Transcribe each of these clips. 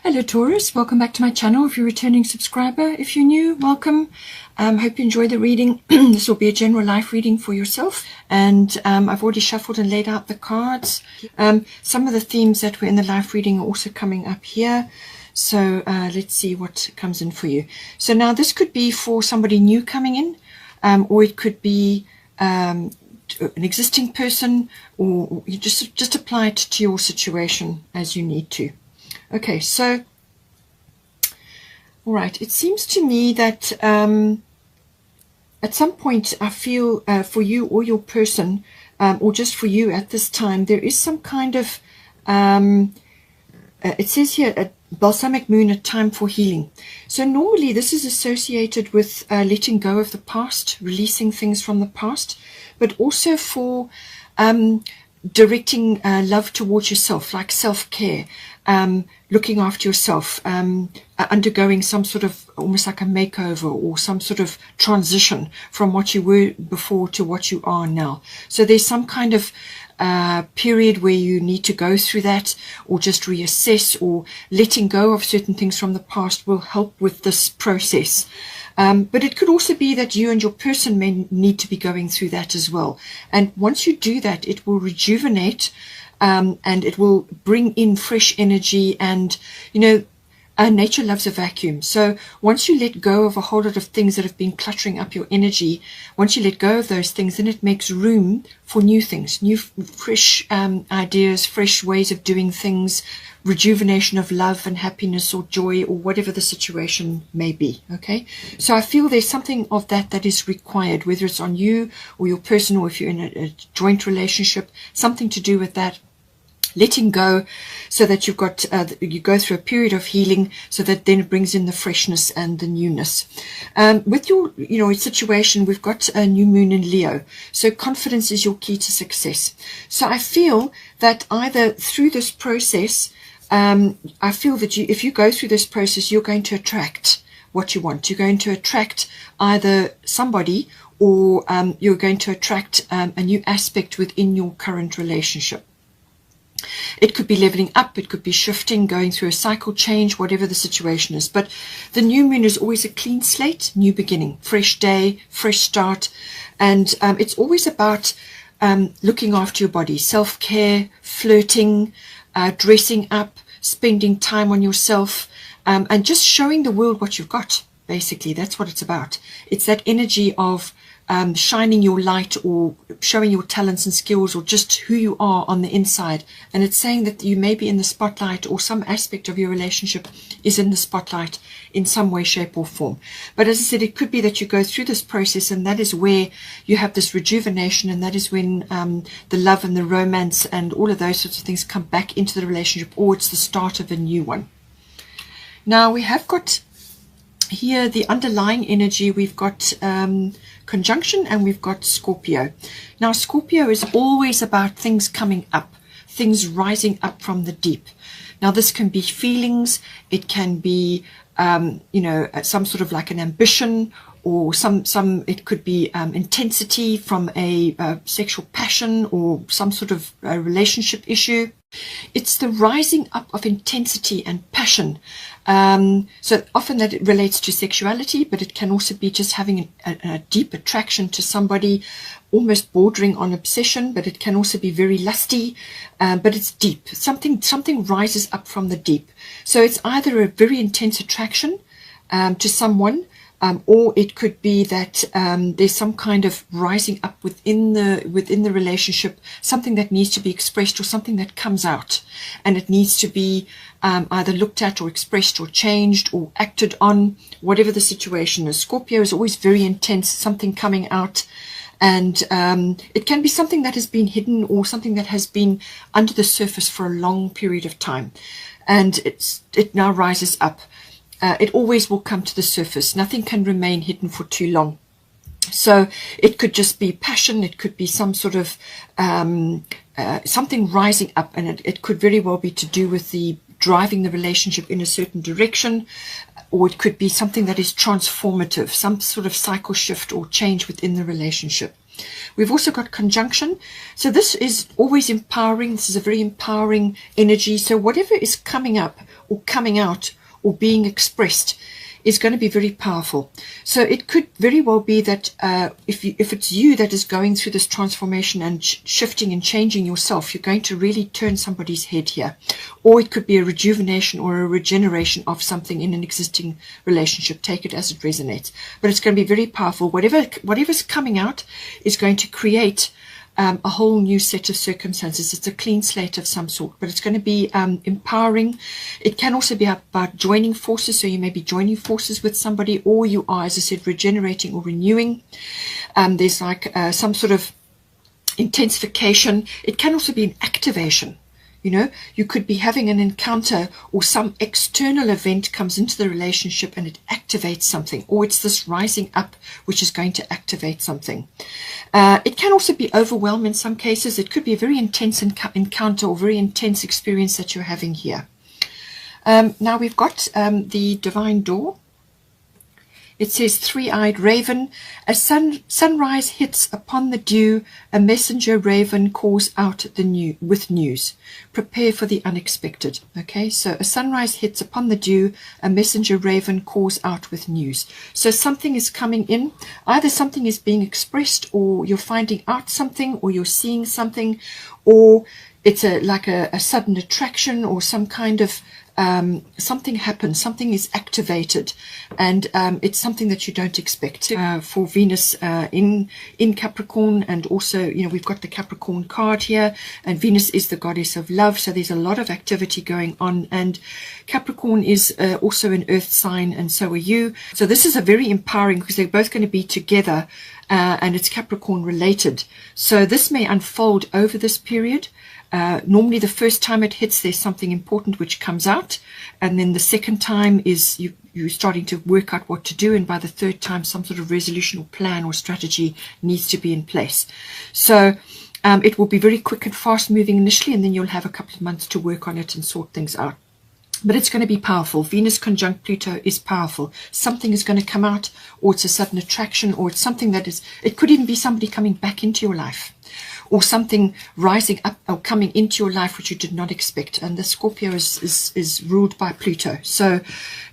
Hello Taurus, welcome back to my channel. If you're a returning subscriber, if you're new, welcome. Hope you enjoy the reading. This will be a general life reading for yourself, and I've already shuffled and laid out the cards. Some of the themes that were in the life reading are also coming up here, so let's see what comes in for you. So now this could be for somebody new coming in, or it could be an existing person, or you just apply it to your situation as you need to. Okay, so, all right, it seems to me that at some point I feel for you or your person, or just for you at this time, there is some kind of, it says here, a balsamic moon, a time for healing. So normally this is associated with letting go of the past, releasing things from the past, but also for directing love towards yourself, like self-care, looking after yourself, undergoing some sort of almost like a makeover or some sort of transition from what you were before to what you are now. So there's some kind of period where you need to go through that, or just reassess, or letting go of certain things from the past will help with this process. But it could also be that you and your person may need to be going through that as well. And once you do that, it will rejuvenate, and it will bring in fresh energy. And, you know, nature loves a vacuum. So once you let go of a whole lot of things that have been cluttering up your energy, once you let go of those things, then it makes room for new things, new fresh ideas, fresh ways of doing things, rejuvenation of love and happiness or joy or whatever the situation may be. Okay, so I feel there's something of that is required, whether it's on you or your person, or if you're in a joint relationship, something to do with that. Letting go, so that you've got you go through a period of healing, so that then it brings in the freshness and the newness. With your situation, we've got a new moon in Leo, so confidence is your key to success. So I feel that either through this process, I feel that if you go through this process, you're going to attract what you want. You're going to attract either somebody, or you're going to attract a new aspect within your current relationship. It could be leveling up, it could be shifting, going through a cycle change, whatever the situation is. But the new moon is always a clean slate, new beginning, fresh day, fresh start. And it's always about looking after your body, self-care, flirting, dressing up, spending time on yourself, and just showing the world what you've got. Basically, that's what it's about. It's that energy of shining your light, or showing your talents and skills, or just who you are on the inside. And it's saying that you may be in the spotlight, or some aspect of your relationship is in the spotlight in some way, shape or form. But as I said, it could be that you go through this process, and that is where you have this rejuvenation, and that is when the love and the romance and all of those sorts of things come back into the relationship, or it's the start of a new one. Now we have got here the underlying energy. We've got conjunction, and we've got Scorpio. Now Scorpio is always about things coming up, things rising up from the deep. Now this can be feelings, it can be some sort of like an ambition, or it could be intensity from a sexual passion, or some sort of relationship issue. It's the rising up of intensity and passion. So often that it relates to sexuality, but it can also be just having a deep attraction to somebody, almost bordering on obsession. But it can also be very lusty, but it's deep. Something rises up from the deep. So it's either a very intense attraction to someone, or it could be that there's some kind of rising up within the relationship, something that needs to be expressed, or something that comes out, and it needs to be either looked at or expressed or changed or acted on, whatever the situation is. Scorpio is always very intense, something coming out, and it can be something that has been hidden, or something that has been under the surface for a long period of time, and it now rises up. It always will come to the surface. Nothing can remain hidden for too long. So it could just be passion, it could be some sort of something rising up, and it could very well be to do with the driving the relationship in a certain direction, or it could be something that is transformative, some sort of cycle shift or change within the relationship. We've also got conjunction. So this is always empowering. This is a very empowering energy. So whatever is coming up or coming out or being expressed is going to be very powerful. So it could very well be that if it's you that is going through this transformation and shifting and changing yourself, you're going to really turn somebody's head here. Or it could be a rejuvenation or a regeneration of something in an existing relationship. Take it as it resonates. But it's going to be very powerful. Whatever's coming out is going to create a whole new set of circumstances. It's a clean slate of some sort, but it's going to be empowering. It can also be about joining forces, so you may be joining forces with somebody, or you are, as I said, regenerating or renewing. There's like some sort of intensification. It can also be an activation. You know, you could be having an encounter or some external event comes into the relationship and it activates something, or it's this rising up which is going to activate something. It can also be overwhelmed in some cases. It could be a very intense encounter or very intense experience that you're having here. Now we've got the divine door. It says, three-eyed raven, as sunrise hits upon the dew, a messenger raven calls out with news. Prepare for the unexpected. Okay, so a sunrise hits upon the dew, a messenger raven calls out with news. So something is coming in. Either something is being expressed, or you're finding out something, or you're seeing something, or it's like a sudden attraction, or some kind of something happens, something is activated, and it's something that you don't expect. For Venus in Capricorn, and also, you know, we've got the Capricorn card here, and Venus is the goddess of love, so there's a lot of activity going on, and Capricorn is also an earth sign, and so are you. So this is a very empowering, because they're both going to be together, and it's Capricorn related. So this may unfold over this period. Normally the first time it hits, there's something important which comes out, and then the second time is you're starting to work out what to do, and by the third time some sort of resolution or plan or strategy needs to be in place. So it will be very quick and fast moving initially, and then you'll have a couple of months to work on it and sort things out. But it's going to be powerful. Venus conjunct Pluto is powerful. Something is going to come out, or it's a sudden attraction, or it's something that is, it could even be somebody coming back into your life, or something rising up or coming into your life which you did not expect. And the Scorpio is ruled by Pluto. So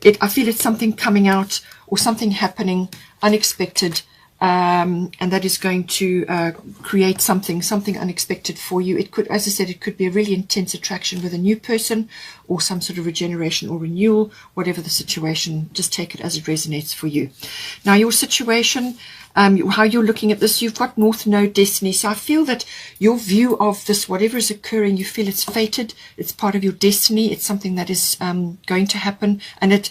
I feel it's something coming out or something happening unexpected, and that is going to create something unexpected for you. It could, as I said, it could be a really intense attraction with a new person, or some sort of regeneration or renewal, whatever the situation. Just take it as it resonates for you. Now your situation, how you're looking at this, you've got North Node destiny. So I feel that your view of this, whatever is occurring, you feel it's fated, it's part of your destiny, it's something that is going to happen. And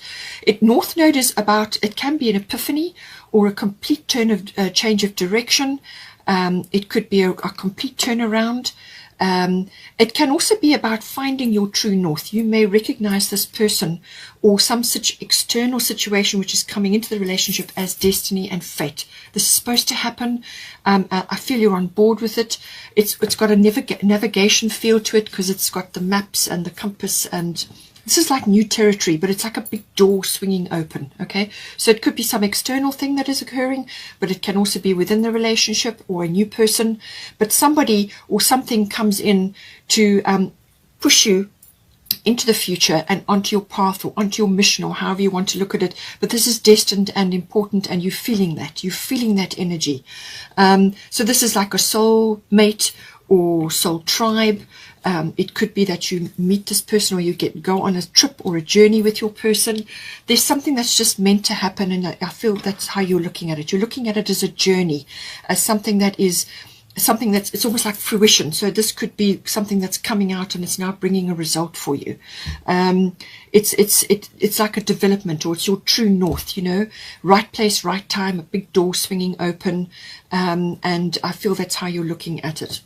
North Node is about, it can be an epiphany or a complete change of direction. It could be a complete turnaround. It can also be about finding your true north. You may recognize this person or some such external situation which is coming into the relationship as destiny and fate. This is supposed to happen. I feel you're on board with it. It's got a navigation feel to it, because it's got the maps and the compass, and this is like new territory, but it's like a big door swinging open. Okay, so it could be some external thing that is occurring, but it can also be within the relationship or a new person. But somebody or something comes in to push you into the future and onto your path or onto your mission, or however you want to look at it. But this is destined and important, and you're feeling that energy. So this is like a soul mate or soul tribe. It could be that you meet this person, or you go on a trip or a journey with your person. There's something that's just meant to happen, and I feel that's how you're looking at it. You're looking at it as a journey, as something that's it's almost like fruition. So this could be something that's coming out and it's now bringing a result for you. It's like a development, or it's your true north, you know, right place, right time, a big door swinging open, and I feel that's how you're looking at it.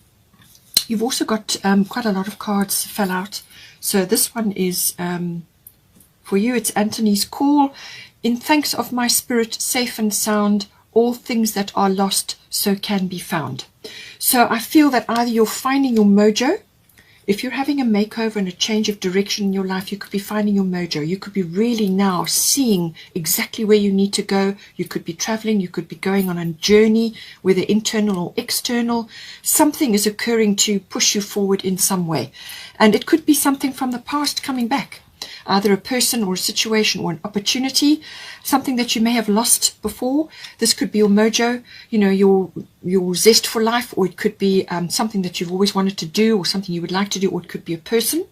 You've also got quite a lot of cards fell out. So this one is for you. It's Anthony's call. In thanks of my spirit, safe and sound, all things that are lost so can be found. So I feel that either you're finding your mojo If you're having a makeover and a change of direction in your life, you could be finding your mojo. You could be really now seeing exactly where you need to go. You could be traveling. You could be going on a journey, whether internal or external. Something is occurring to push you forward in some way. And it could be something from the past coming back. Either a person or a situation or an opportunity, something that you may have lost before. This could be your mojo, you know, your zest for life, or it could be something that you've always wanted to do, or something you would like to do, or it could be a person.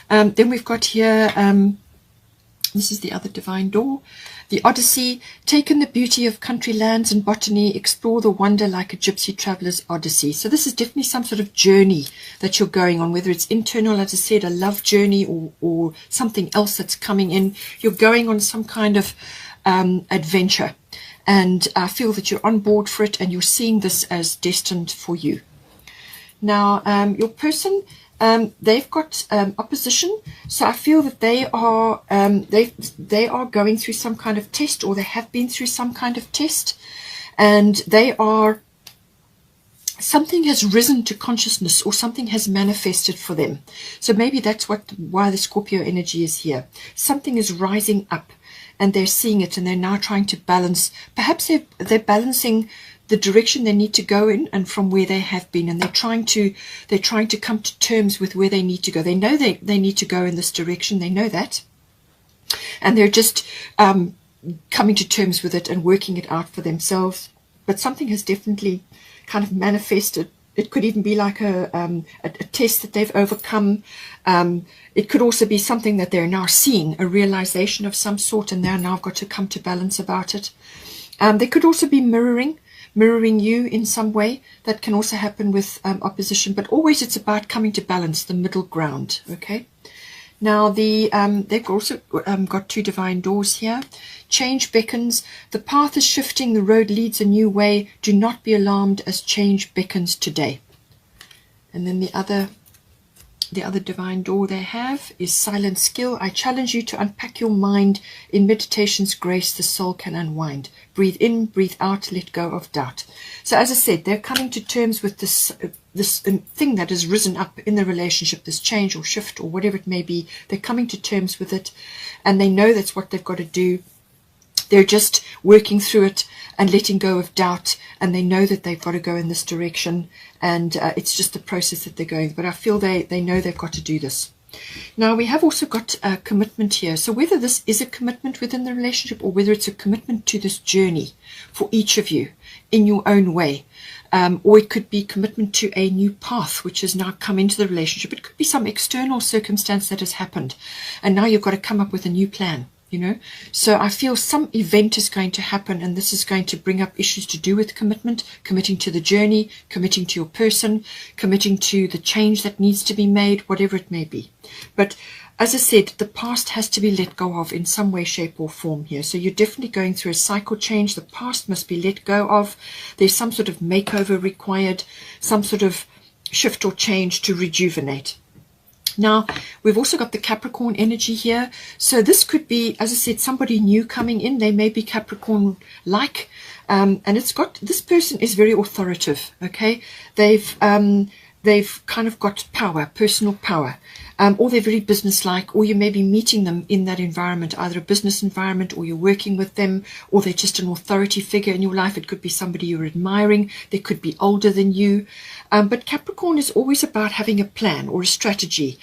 Then we've got here, this is the other divine door. The Odyssey, take in the beauty of country lands and botany, explore the wonder like a gypsy traveler's odyssey. So this is definitely some sort of journey that you're going on, whether it's internal, as I said, a love journey, or something else that's coming in. You're going on some kind of adventure, and I feel that you're on board for it, and you're seeing this as destined for you. Now, your person, they've got opposition, so I feel that they are going through some kind of test, or they have been through some kind of test, and something has risen to consciousness, or something has manifested for them. So maybe that's why the Scorpio energy is here. Something is rising up, and they're seeing it, and they're now trying to balance. Perhaps they're balancing the direction they need to go in, and from where they have been, and they're trying to come to terms with where they need to go. They know they need to go in this direction. They know that, and they're just coming to terms with it and working it out for themselves. But something has definitely kind of manifested. It could even be like a test that they've overcome. It could also be something that they're now seeing, a realization of some sort, and they're now got to come to balance about it. They could also be mirroring you in some way. That can also happen with opposition, but always it's about coming to balance, the middle ground. Okay. Now they've also got two divine doors here. Change beckons. The path is shifting. The road leads a new way. Do not be alarmed as change beckons today. And then the other divine door they have is silent skill. I challenge you to unpack your mind. In meditation's grace, the soul can unwind. Breathe in, breathe out, let go of doubt. So as I said, they're coming to terms with this thing that has risen up in the relationship, this change or shift or whatever it may be. They're coming to terms with it, and they know that's what they've got to do. They're just working through it and letting go of doubt, and they know that they've got to go in this direction, and it's just the process that they're going. But I feel they know they've got to do this. Now, we have also got a commitment here. So whether this is a commitment within the relationship, or whether it's a commitment to this journey for each of you in your own way, or it could be commitment to a new path which has now come into the relationship. It could be some external circumstance that has happened, and now you've got to come up with a new plan. You know, so I feel some event is going to happen, and this is going to bring up issues to do with commitment, committing to the journey, committing to your person, committing to the change that needs to be made, whatever it may be. But as I said, the past has to be let go of in some way, shape or form here. So you're definitely going through a cycle change. The past must be let go of. There's some sort of makeover required, some sort of shift or change to rejuvenate. Now, we've also got the Capricorn energy here. So this could be, as I said, somebody new coming in. They may be Capricorn-like. And it's got, this person is very authoritative, okay? They've kind of got power, personal power. Or they're very business-like, or you may be meeting them in that environment, either a business environment, or you're working with them, or they're just an authority figure in your life. It could be somebody you're admiring. They could be older than you. But Capricorn is always about having a plan or a strategy.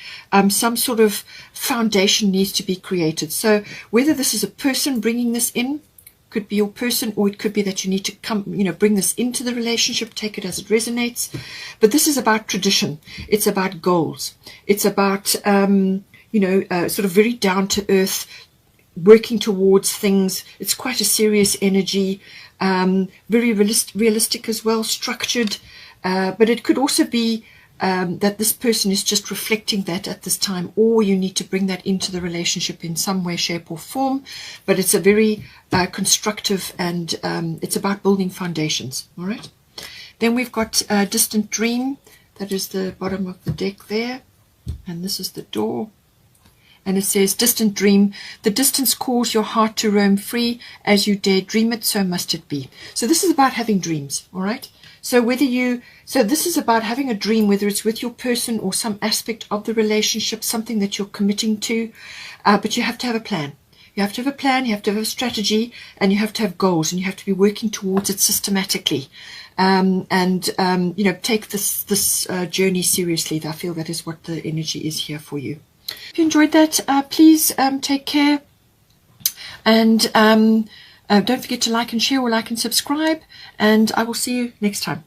Some sort of foundation needs to be created. So whether this is a person bringing this in, could be your person, or it could be that you need to come, bring this into the relationship, take it as it resonates. But this is about tradition. It's about goals. It's about, sort of very down to earth, working towards things. It's quite a serious energy, very realistic as well, structured. But it could also be that this person is just reflecting that at this time, or you need to bring that into the relationship in some way, shape or form. But it's a very constructive, and it's about building foundations. All right. Then we've got Distant Dream. That is the bottom of the deck there, and this is the door. And it says, Distant Dream, the distance calls your heart to roam free. As you dare dream it, so must it be. So this is about having dreams, all right? So this is about having a dream, whether it's with your person or some aspect of the relationship, something that you're committing to, but you have to have a plan. You have to have a plan, you have to have a strategy, and you have to have goals, and you have to be working towards it systematically. Take this journey seriously. I feel that is what the energy is here for you. If you enjoyed that, please take care, and don't forget to like and share, or like and subscribe, and I will see you next time.